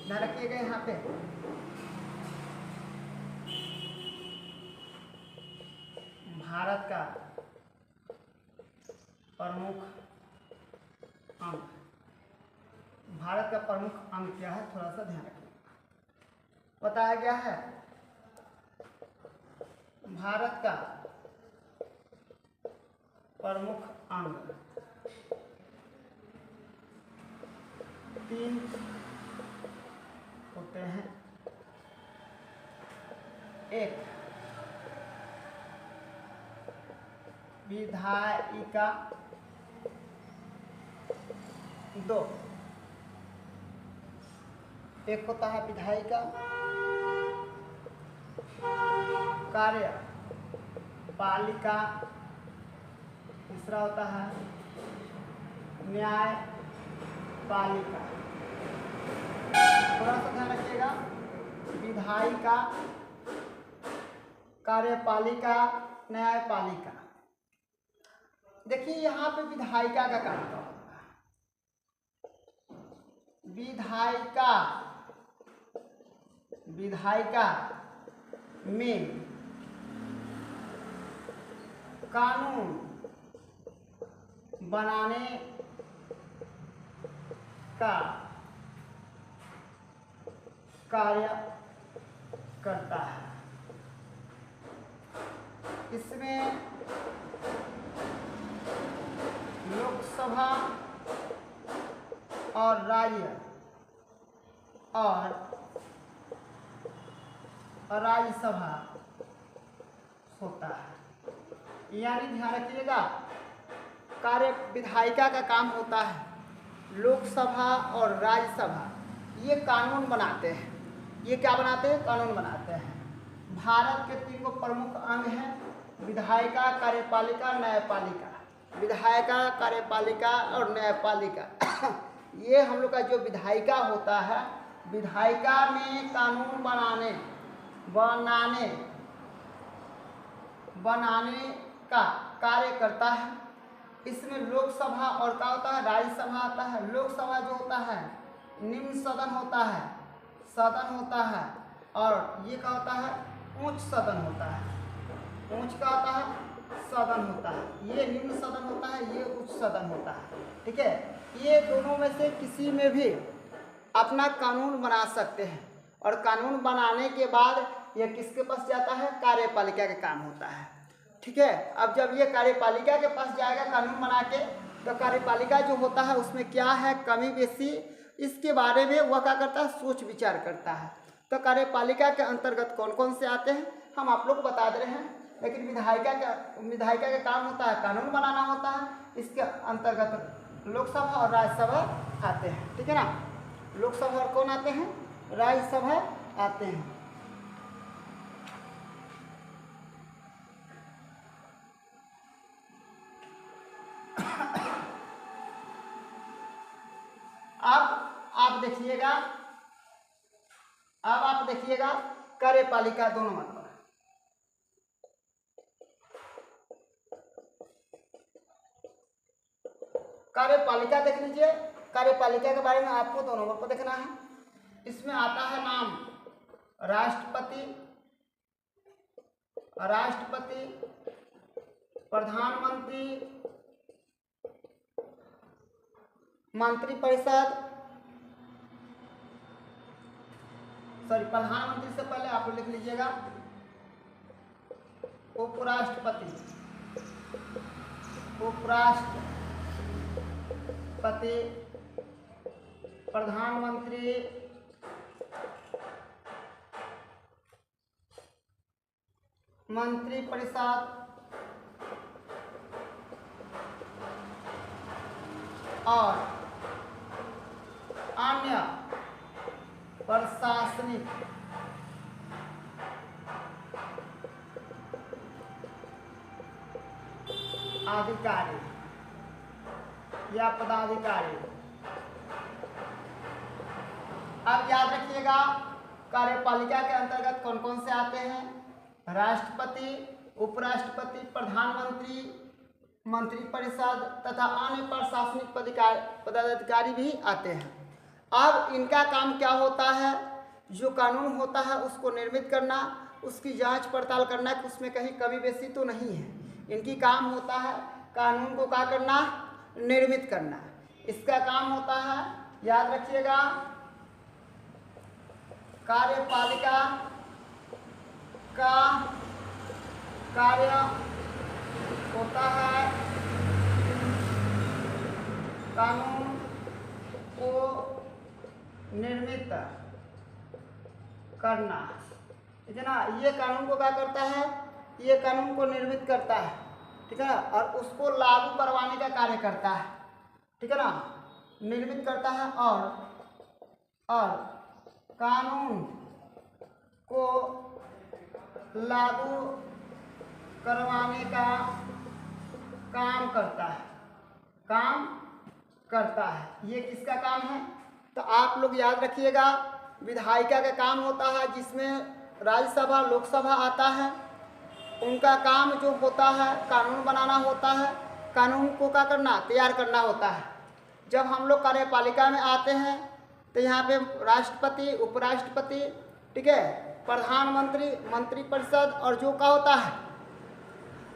ध्यान रखिएगा यहाँ पे भारत का प्रमुख अंग, भारत का प्रमुख अंग क्या है, थोड़ा सा ध्यान रखिए। बताया गया है भारत का प्रमुख अंग 3 होते हैं। एक विधायिका, 2 एक होता है विधायिका कार्यपालिका, तीसरा होता है न्यायपालिका। थोड़ा सा ध्यान रखिएगा, विधायिका, कार्यपालिका, न्यायपालिका। देखिए यहाँ पे विधायिका का काम क्या होगा। विधायिका, विधायिका में कानून बनाने का कार्य करता है। इसमें लोकसभा और राज्यसभा होता है। यानी ध्यान रखिएगा, कार्य विधायिका का काम होता है, लोकसभा और राज्यसभा ये कानून बनाते हैं। ये क्या बनाते हैं? कानून बनाते हैं। भारत के 3 प्रमुख अंग हैं, विधायिका, कार्यपालिका, न्यायपालिका। विधायिका, कार्यपालिका और न्यायपालिका ये हम लोग का जो विधायिका होता है, विधायिका में कानून बनाने का कार्य करता है। इसमें लोकसभा और क्या होता है, राज्यसभा आता है। लोकसभा जो होता है निम्न सदन होता है, और ये क्या होता है, उच्च सदन होता है। उच्च का होता है, सदन होता है। ये निम्न सदन होता है, ये उच्च सदन होता है। ठीक है, ये दोनों में से किसी में भी अपना कानून बना सकते हैं, और कानून बनाने के बाद ये किसके पास जाता है, कार्यपालिका का काम होता है। ठीक है, अब जब ये कार्यपालिका के पास जाएगा कानून बना के, तो कार्यपालिका जो होता है उसमें क्या है कमी बेसी, इसके बारे में वह क्या करता है, सोच विचार करता है। तो कार्यपालिका के अंतर्गत कौन कौन से आते हैं हम आप लोग को बता दे रहे हैं। लेकिन विधायिका का काम होता है कानून बनाना होता है। इसके अंतर्गत लोकसभा और राज्यसभा आते हैं। ठीक है ना, लोकसभा और कौन आते हैं, राज्यसभा आते हैं। अब आप देखिएगा कार्यपालिका 2 नंबर पर। कार्यपालिका देख लीजिए, कार्यपालिका के बारे में आपको 2 नंबर पर देखना है। इसमें आता है नाम राष्ट्रपति, प्रधानमंत्री, मंत्रिपरिषद, प्रधानमंत्री से पहले आप लिख लीजिएगा उपराष्ट्रपति, प्रधानमंत्री, मंत्रिपरिषद और अन्य प्रशासनिक अधिकारी या पदाधिकारी। अब याद रखिएगा कार्यपालिका के अंतर्गत कौन कौन से आते हैं, राष्ट्रपति, उपराष्ट्रपति, प्रधानमंत्री, मंत्रिपरिषद तथा अन्य प्रशासनिक पदाधिकारी भी आते हैं। अब इनका काम क्या होता है, जो कानून होता है उसको निर्मित करना, उसकी जांच पड़ताल करना कि उसमें कहीं कमी बेसी तो नहीं है। इनकी काम होता है कानून को क्या करना, निर्मित करना। इसका काम होता है, याद रखिएगा, कार्यपालिका का कार्य होता है कानून को निर्मित करना। ठीक है ना, ये कानून को क्या करता है, ये कानून को निर्मित करता है, ठीक है ना, और उसको लागू करवाने का कार्य करता है, ठीक है ना, निर्मित करता है और कानून को लागू करवाने का काम करता है। ये किसका काम है, तो आप लोग याद रखिएगा, विधायिका का काम होता है, जिसमें राज्यसभा लोकसभा आता है। उनका काम जो होता है कानून बनाना होता है, कानून को क्या करना, तैयार करना होता है। जब हम लोग कार्यपालिका में आते हैं तो यहाँ पे राष्ट्रपति, उपराष्ट्रपति, ठीक है, प्रधानमंत्री, मंत्रिपरिषद और जो का होता है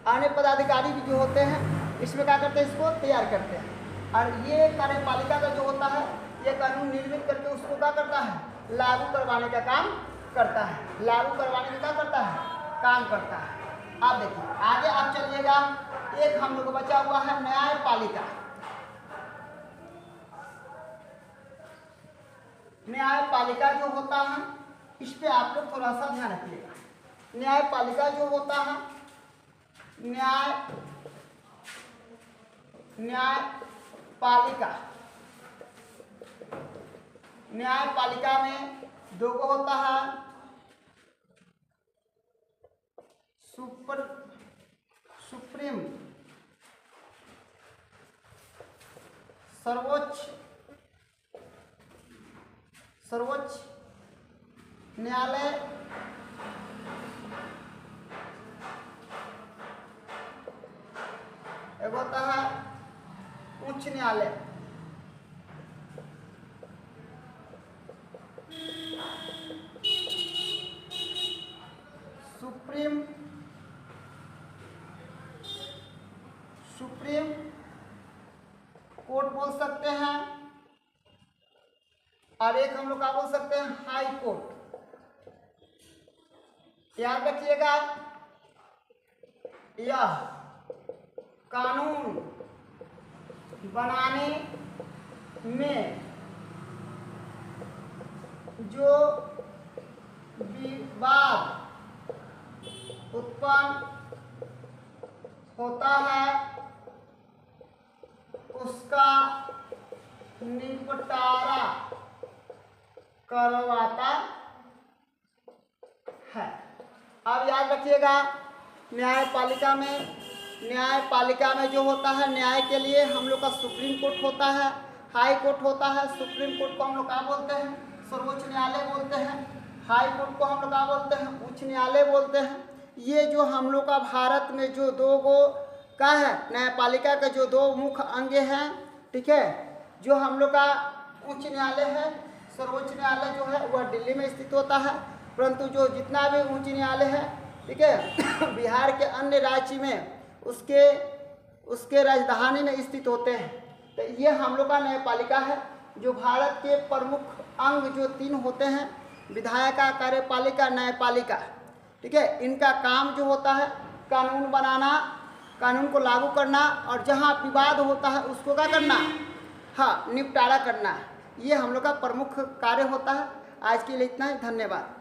अन्य पदाधिकारी भी जो होते हैं, इसमें क्या करते हैं, इसको तैयार करते हैं। और ये कार्यपालिका का जो होता है, ये कानून निर्मित करके उसको क्या करता है, लागू करवाने का काम करता है, लागू करवाने का क्या करता है, काम करता है। आप देखिए आगे आप चलिएगा, एक हम लोग को बचा हुआ है न्यायपालिका। न्यायपालिका जो होता है, इस पे आप लोग थोड़ा सा ध्यान रखिएगा। न्यायपालिका जो होता है, न्यायपालिका में दो को होता है, सुप्रीम सर्वोच्च न्यायालय, एक होता है उच्च न्यायालय। सुप्रीम कोर्ट बोल सकते हैं, और एक हम लोग क्या बोल सकते हैं, हाई कोर्ट। याद रखिएगा, यह कानून बनाने में जो विवाद उत्पन्न होता है उसका निपटारा करवाता है। अब याद रखिएगा, न्यायपालिका में जो होता है, न्याय के लिए हम लोग का सुप्रीम कोर्ट होता है, हाई कोर्ट होता है। सुप्रीम कोर्ट को हम लोग क्या बोलते हैं, सर्वोच्च न्यायालय बोलते हैं। हाई कोर्ट को हम लोग क्या बोलते हैं, उच्च न्यायालय बोलते हैं। ये जो हम लोग का भारत में जो दो गो का है, न्यायपालिका के जो दो मुख्य अंग हैं, ठीक है, जो हम लोग का उच्च न्यायालय है, सर्वोच्च न्यायालय जो है वह दिल्ली में स्थित होता है, परंतु जो जितना भी उच्च न्यायालय है, ठीक है, बिहार के अन्य राज्य में उसके राजधानी में स्थित होते हैं। तो ये हम लोग का न्यायपालिका है, जो भारत के प्रमुख अंग जो तीन होते हैं, विधायिका, कार्यपालिका, न्यायपालिका, ठीक है, इनका काम जो होता है कानून बनाना, कानून को लागू करना, और जहाँ विवाद होता है उसको क्या करना, हाँ, निपटारा करना। ये हम लोग का प्रमुख कार्य होता है। आज के लिए इतना ही, धन्यवाद।